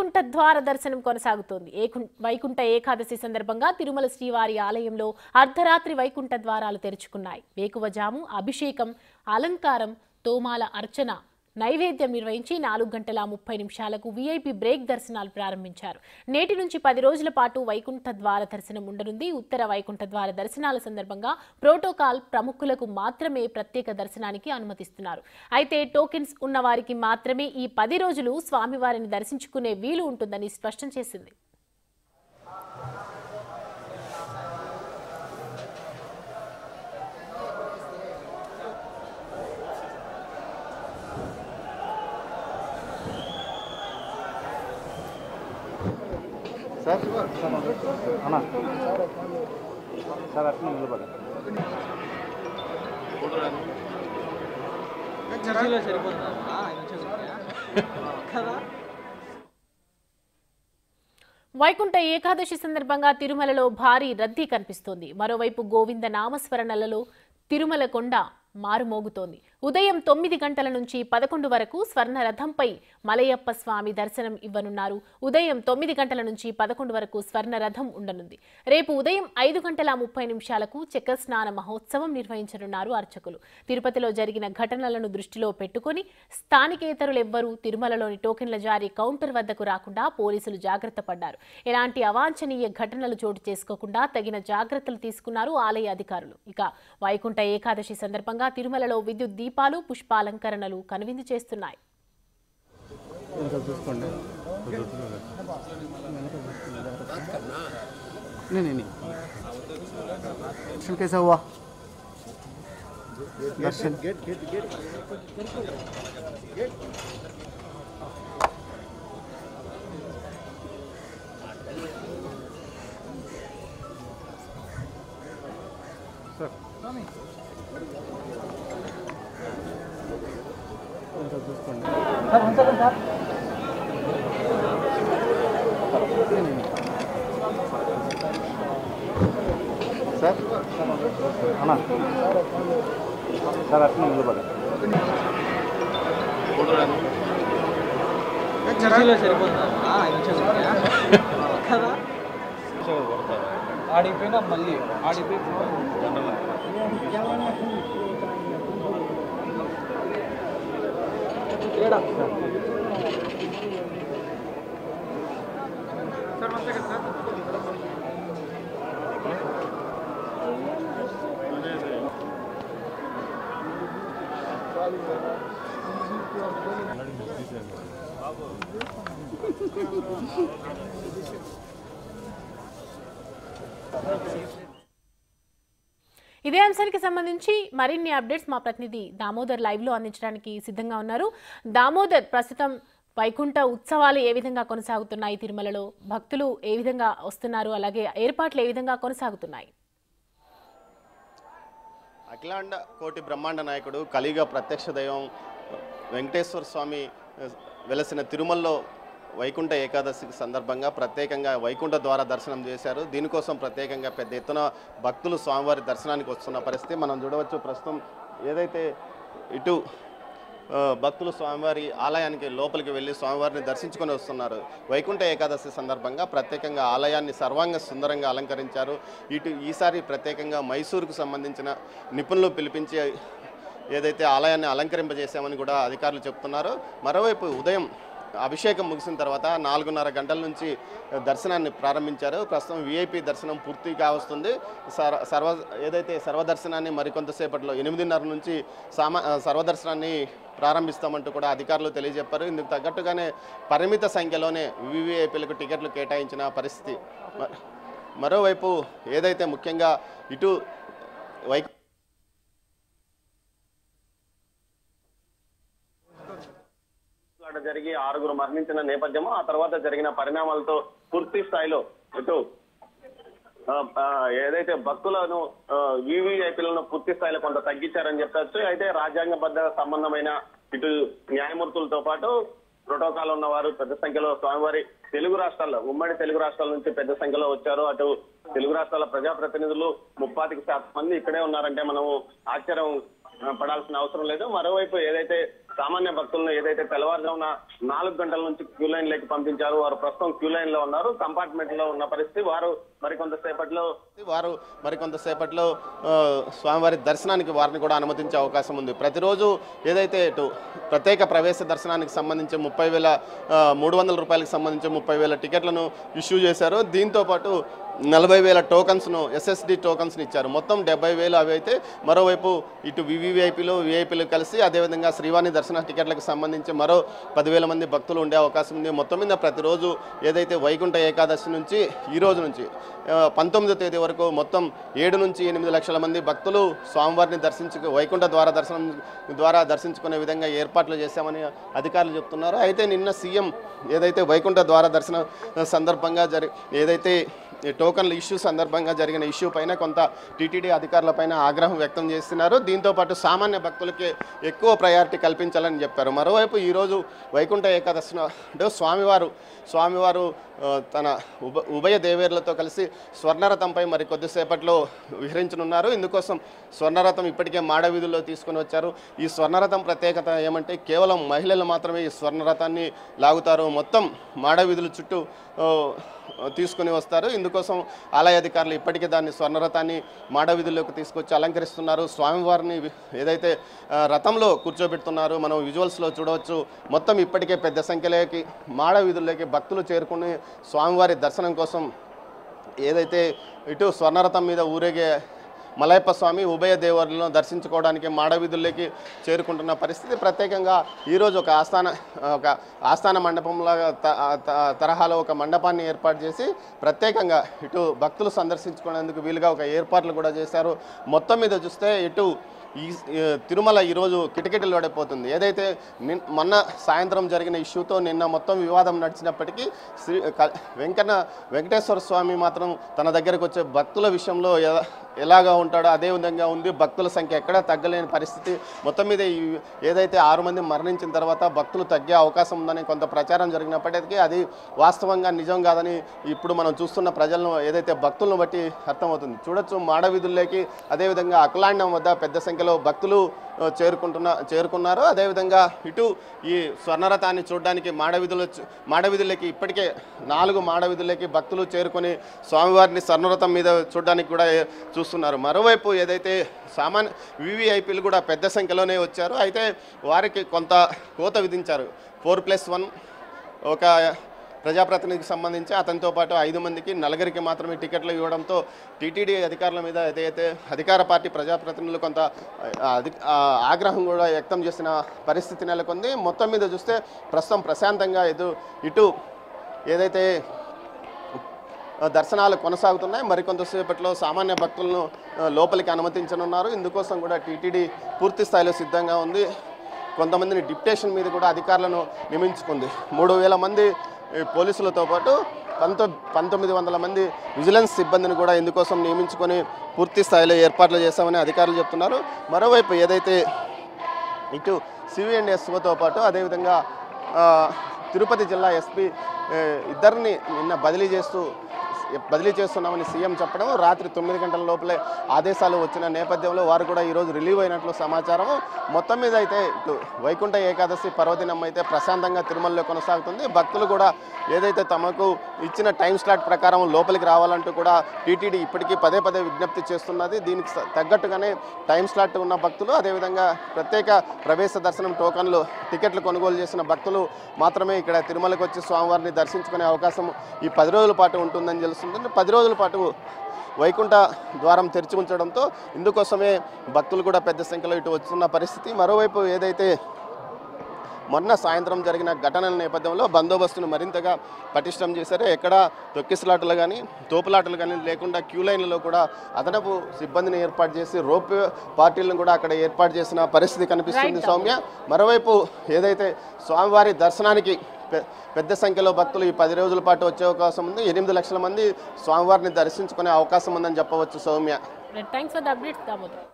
వైకుంఠ ద్వార దర్శనం కొనసాగుతోంది. వైకుంఠ ఏకాదశి సందర్భంగా తిరుమల శ్రీవారి ఆలయంలో అర్ధరాత్రి వైకుంఠ ద్వారాలు తెరుచుకున్నాయి. వేకువజాము అభిషేకం, అలంకారం, తోమాల అర్చన, నైవేద్యం నిర్వహించి 4:30 వీఐపీ బ్రేక్ దర్శనాలు ప్రారంభించారు. నేటి నుంచి 10 రోజుల పాటు వైకుంఠ ద్వార దర్శనం ఉండనుంది. ఉత్తర వైకుంఠ ద్వార దర్శనాల సందర్భంగా ప్రోటోకాల్ ప్రముఖులకు మాత్రమే ప్రత్యేక దర్శనానికి అనుమతిస్తున్నారు. అయితే టోకెన్స్ ఉన్న వారికి మాత్రమే ఈ 10 రోజులు స్వామివారిని దర్శించుకునే వీలు ఉంటుందని స్పష్టం చేసింది. సార్ అన్నా సార్ అట్లా నిలబడి వైకుంఠ ఏకాదశి సందర్భంగా తిరుమలలో భారీ రద్దీ కనిపిస్తోంది. మరోవైపు గోవింద నామస్మరణలలో తిరుమల కొండ మారుమోగుతోంది. ఉదయం 9 గంటల నుంచి 11 వరకు స్వర్ణ రథంపై మలయప్ప స్వామి దర్శనం ఇవ్వనున్నారు. ఉదయం 9 గంటల నుంచి 11 వరకు స్వర్ణ రథం ఉండనుంది. రేపు ఉదయం 5:30 చక్ర స్నాన మహోత్సవం నిర్వహించనున్నారు అర్చకులు. తిరుపతిలో జరిగిన ఘటనలను దృష్టిలో పెట్టుకుని స్థానికేతరులెవ్వరూ తిరుమలలోని టోకెన్ల జారీ కౌంటర్ వద్దకు రాకుండా పోలీసులు జాగ్రత్త పడ్డారు. ఎలాంటి అవాంఛనీయ ఘటనలు చోటు చేసుకోకుండా తగిన జాగ్రత్తలు తీసుకున్నారు ఆలయ అధికారులు. ఇక వైకుంఠ ఏకాదశి సందర్భంగా తిరుమలలో విద్యుత్ దీపాలు, పుష్పాలంకరణలు కనువిందు చేస్తున్నాయి. సార్ అన్నా సార్ అట్లా నిలబడి ఆడిపోయినా మళ్ళీ ఆడిపోయి ఇదే అంశానికి సంబంధించి మరిన్ని అప్డేట్స్ మా ప్రతినిధి దామోదర్ లైవ్ లో అందించడానికి సిద్ధంగా ఉన్నారు. దామోదర్, ప్రస్తుతం వైకుంఠ ఉత్సవాలు ఏ విధంగా కొనసాగుతున్నాయి? తిరుమలలో భక్తులు ఏ విధంగా వస్తున్నారు? అలాగే ఏర్పాట్లు ఏ విధంగా కొనసాగుతున్నాయి? అఖిలాండ కోటి బ్రహ్మాండ నాయకుడు కలియుగ ప్రత్యక్ష దైవం వెంకటేశ్వర స్వామి వెలసిన తిరుమలలో వైకుంఠ ఏకాదశికి సందర్భంగా ప్రత్యేకంగా వైకుంఠ ద్వార దర్శనం చేశారు. దీనికోసం ప్రత్యేకంగా పెద్ద ఎత్తున భక్తులు స్వామివారి దర్శనానికి వస్తున్న పరిస్థితి మనం చూడవచ్చు. ప్రస్తుతం ఏదైతే ఇటు భక్తులు స్వామివారి ఆలయానికి లోపలికి వెళ్ళి స్వామివారిని దర్శించుకొని వస్తున్నారు. వైకుంఠ ఏకాదశి సందర్భంగా ప్రత్యేకంగా ఆలయాన్ని సర్వాంగ సుందరంగా అలంకరించారు. ఈసారి ప్రత్యేకంగా మైసూరుకు సంబంధించిన నిపుణులు పిలిపించి ఏదైతే ఆలయాన్ని అలంకరింపజేశామని కూడా అధికారులు చెప్తున్నారు. మరోవైపు ఉదయం అభిషేకం ముగిసిన తర్వాత 4:30 గంటల నుంచి దర్శనాన్ని ప్రారంభించారు. ప్రస్తుతం వీఐపీ దర్శనం పూర్తి కావస్తుంది. ఏదైతే సర్వదర్శనాన్ని మరికొంతసేపట్లో 8:30 నుంచి సర్వదర్శనాన్ని ప్రారంభిస్తామంటూ కూడా అధికారులు తెలియజెప్పారు. ఇందుకు తగ్గట్టుగానే పరిమిత సంఖ్యలోనే వీవీఐపీలకు టికెట్లు కేటాయించిన పరిస్థితి. మరోవైపు ఏదైతే ముఖ్యంగా ఇటు జరిగి 6 మరణించిన నేపథ్యము, ఆ తర్వాత జరిగిన పరిణామాలతో పూర్తి స్థాయిలో ఇటు ఏదైతే భక్తులను వీవీఐపీలను పూర్తి స్థాయిలో కొంత తగ్గించారని చెప్పచ్చు. అయితే రాజ్యాంగబద్ధ సంబంధమైన ఇటు న్యాయమూర్తులతో పాటు ప్రోటోకాల్ ఉన్నవారు పెద్ద సంఖ్యలో స్వామివారి తెలుగు రాష్ట్రాల్లో, ఉమ్మడి తెలుగు రాష్ట్రాల నుంచి పెద్ద సంఖ్యలో వచ్చారు. అటు తెలుగు రాష్ట్రాల ప్రజాప్రతినిధులు 35% మంది ఇక్కడే ఉన్నారంటే మనము ఆశ్చర్యం పడాల్సిన అవసరం లేదు. మరోవైపు ఏదైతే సామాన్య భక్తులను ఏదైతే తెల్లవారుజామున 4 గంటల నుంచి క్యూ లైన్ లేకి పంపించారు. వారు ప్రస్తుతం క్యూ లైన్ లో ఉన్నారు. కంపార్ట్మెంట్ లో ఉన్న పరిస్థితి. వారు మరికొంతసేపట్లో స్వామివారి దర్శనానికి వారిని కూడా అనుమతించే అవకాశం ఉంది. ప్రతిరోజు ఏదైతే ఇటు ప్రత్యేక ప్రవేశ దర్శనానికి సంబంధించి 30,300 రూపాయలకు సంబంధించి 30,000 టికెట్లను ఇష్యూ చేశారు. దీంతో పాటు 40,000 టోకన్స్ను ఎస్ఎస్డి టోకన్స్ని ఇచ్చారు. మొత్తం 70,000 అవి అయితే మరోవైపు ఇటు విఐపీలు కలిసి అదేవిధంగా శ్రీవాణి దర్శన టికెట్లకు సంబంధించి మరో 10,000 మంది భక్తులు ఉండే అవకాశం ఉంది. మొత్తం మీద ప్రతిరోజు ఏదైతే వైకుంఠ ఏకాదశి నుంచి ఈ రోజు నుంచి 19వ తేదీ వరకు మొత్తం 7 నుంచి 8 లక్షల మంది భక్తులు స్వామివారిని వైకుంఠ ద్వారా దర్శించుకునే విధంగా ఏర్పాట్లు చేశామని అధికారులు చెప్తున్నారు. అయితే నిన్న సీఎం ఏదైతే వైకుంఠ ద్వార దర్శన సందర్భంగా ఏదైతే టోకన్ల ఇష్యూ సందర్భంగా జరిగిన ఇష్యూ పైన కొంత టీటీడీ అధికారులపైన ఆగ్రహం వ్యక్తం చేస్తున్నారు. దీంతోపాటు సామాన్య భక్తులకి ఎక్కువ ప్రయారిటీ కల్పించాలని చెప్పారు. మరోవైపు ఈరోజు వైకుంఠ ఏకాదశి నాడు స్వామివారు తన ఉభయ దేవేరులతో కలిసి స్వర్ణరథంపై మరి కొద్దిసేపట్లో విహరించనున్నారు. ఇందుకోసం స్వర్ణరథం ఇప్పటికే మాడవీధుల్లో తీసుకుని వచ్చారు. ఈ స్వర్ణరథం ప్రత్యేకత ఏమంటే కేవలం మహిళలు మాత్రమే ఈ స్వర్ణరథాన్ని లాగుతారు. మొత్తం మాడవీధుల చుట్టూ తీసుకుని వస్తారు. ఇందుకోసం ఆలయ అధికారులు ఇప్పటికే దాన్ని స్వర్ణరథాన్ని మాడవీధుల్లోకి తీసుకొచ్చి అలంకరిస్తున్నారు. స్వామివారిని ఏదైతే రథంలో కూర్చోబెడుతున్నారు మనం విజువల్స్లో చూడవచ్చు. మొత్తం ఇప్పటికే పెద్ద సంఖ్యలోకి మాడవీధుల్లోకి భక్తులు చేరుకుని స్వామివారి దర్శనం కోసం ఏదైతే ఇటు స్వర్ణరథం మీద ఊరేగే మలయప్ప స్వామి ఉభయ దేవరులను దర్శించుకోవడానికి మాడవీధుల్లోకి చేరుకుంటున్న పరిస్థితి. ప్రత్యేకంగా ఈరోజు ఒక ఆస్థాన మండపంలాగా తరహాలో ఒక మండపాన్ని ఏర్పాటు చేసి ప్రత్యేకంగా ఇటు భక్తులు సందర్శించుకునేందుకు వీలుగా ఒక ఏర్పాట్లు కూడా చేశారు. మొత్తం మీద చూస్తే ఇటు తిరుమల ఈరోజు కిటకిటలు పడిపోతుంది. ఏదైతే మొన్న సాయంత్రం జరిగిన ఇష్యూతో నిన్న మొత్తం వివాదం నడిచినప్పటికీ వెంకటేశ్వర స్వామి మాత్రం తన దగ్గరకు వచ్చే భక్తుల విషయంలో ఎలాగా ఉంటాడో అదే విధంగా ఉంది. భక్తుల సంఖ్య ఎక్కడా తగ్గలేని పరిస్థితి. మొత్తం మీద ఏదైతే 6 మంది మరణించిన తర్వాత భక్తులు తగ్గే అవకాశం ఉందని కొంత ప్రచారం జరిగినప్పటికీ అది వాస్తవంగా నిజం కాదని ఇప్పుడు మనం చూస్తున్న ప్రజలను ఏదైతే భక్తులను బట్టి అర్థమవుతుంది. చూడొచ్చు మాడవీధుల్లోకి అదేవిధంగా అకులాండం వద్ద పెద్ద సంఖ్యలో భక్తులు చేరుకున్నారు. అదేవిధంగా ఇటు ఈ స్వర్ణరథాన్ని చూడడానికి మాడవీధుల్లోకి ఇప్పటికే 4 మాడవీధుల్లోకి భక్తులు చేరుకొని స్వామివారిని స్వర్ణరథం మీద చూడడానికి కూడా చూస్తున్నారు. మరోవైపు ఏదైతే వివిఐపీలు కూడా పెద్ద సంఖ్యలోనే వచ్చారు. అయితే వారికి కొంత కోత విధించారు. 4+1 ఒక ప్రజాప్రతినిధికి సంబంధించి అతనితో పాటు 5 మందికి 4 మాత్రమే టికెట్లు ఇవ్వడంతో టీటీడీ అధికారుల మీద ఏదైతే అధికార పార్టీ ప్రజాప్రతినిధులు కొంత ఆగ్రహం కూడా వ్యక్తం చేసిన పరిస్థితి నెలకొంది. మొత్తం మీద చూస్తే ప్రస్తుతం ప్రశాంతంగా ఇటు ఏదైతే దర్శనాలు కొనసాగుతున్నాయి. మరికొంతసేపట్లో సామాన్య భక్తులను లోపలికి అనుమతించనున్నారు. ఇందుకోసం కూడా టీటీడీ పూర్తి స్థాయిలో సిద్ధంగా ఉంది. కొంతమందిని డిప్యుటేషన్ మీద కూడా అధికారులను నియమించుకుంది. 3,000 మంది పోలీసులతో పాటు 1,900 మంది విజిలెన్స్ సిబ్బందిని కూడా ఇందుకోసం నియమించుకొని పూర్తి స్థాయిలో ఏర్పాట్లు చేశామని అధికారులు చెప్తున్నారు. మరోవైపు ఏదైతే ఇటు సివిఎండ్ఎస్ఓతో పాటు అదేవిధంగా తిరుపతి జిల్లా ఎస్పీ ఇద్దరిని నిన్న బదిలీ చేస్తున్నామని సీఎం చెప్పడం, రాత్రి 9 గంటల లోపలే ఆదేశాలు వచ్చిన నేపథ్యంలో వారు కూడా ఈరోజు రిలీవ్ అయినట్లు సమాచారం. మొత్తం మీద అయితే ఇటు వైకుంఠ ఏకాదశి పర్వదినం అయితే ప్రశాంతంగా తిరుమలలో కొనసాగుతుంది. భక్తులు కూడా ఏదైతే తమకు ఇచ్చిన టైం స్లాట్ ప్రకారం లోపలికి రావాలంటూ కూడా టీటీడీ ఇప్పటికీ పదే విజ్ఞప్తి చేస్తున్నది. దీనికి తగ్గట్టుగానే టైం స్లాట్ ఉన్న భక్తులు అదేవిధంగా ప్రత్యేక ప్రవేశ దర్శనం టికెట్లు కొనుగోలు చేసిన భక్తులు మాత్రమే ఇక్కడ తిరుమలకు వచ్చి స్వామివారిని దర్శించుకునే అవకాశం ఈ 10 రోజుల పాటు ఉంటుందని తెలుస్తుంది. 10 రోజుల పాటు వైకుంఠ ద్వారం తెరిచి ఉంచడంతో ఇందుకోసమే భక్తులు కూడా పెద్ద సంఖ్యలో ఇటు వస్తున్న పరిస్థితి. మరోవైపు ఏదైతే మొన్న సాయంత్రం జరిగిన ఘటనల నేపథ్యంలో బందోబస్తును మరింతగా పటిష్టం చేశారు. ఎక్కడ తొక్కిసలాటలు కానీ తోపులాటలు కానీ లేకుండా క్యూ లైన్లలో కూడా అదనపు సిబ్బందిని ఏర్పాటు చేసి రోప్ పార్టీలను కూడా అక్కడ ఏర్పాటు చేసిన పరిస్థితి కనిపిస్తుంది సౌమ్య. మరోవైపు ఏదైతే స్వామివారి దర్శనానికి పెద్ద సంఖ్యలో భక్తులు ఈ 10 రోజుల పాటు వచ్చే అవకాశం ఉంది. 8 లక్షల మంది స్వామివారిని దర్శించుకునే అవకాశం ఉందని చెప్పవచ్చు Soumya. Thanks for the updates Damodar.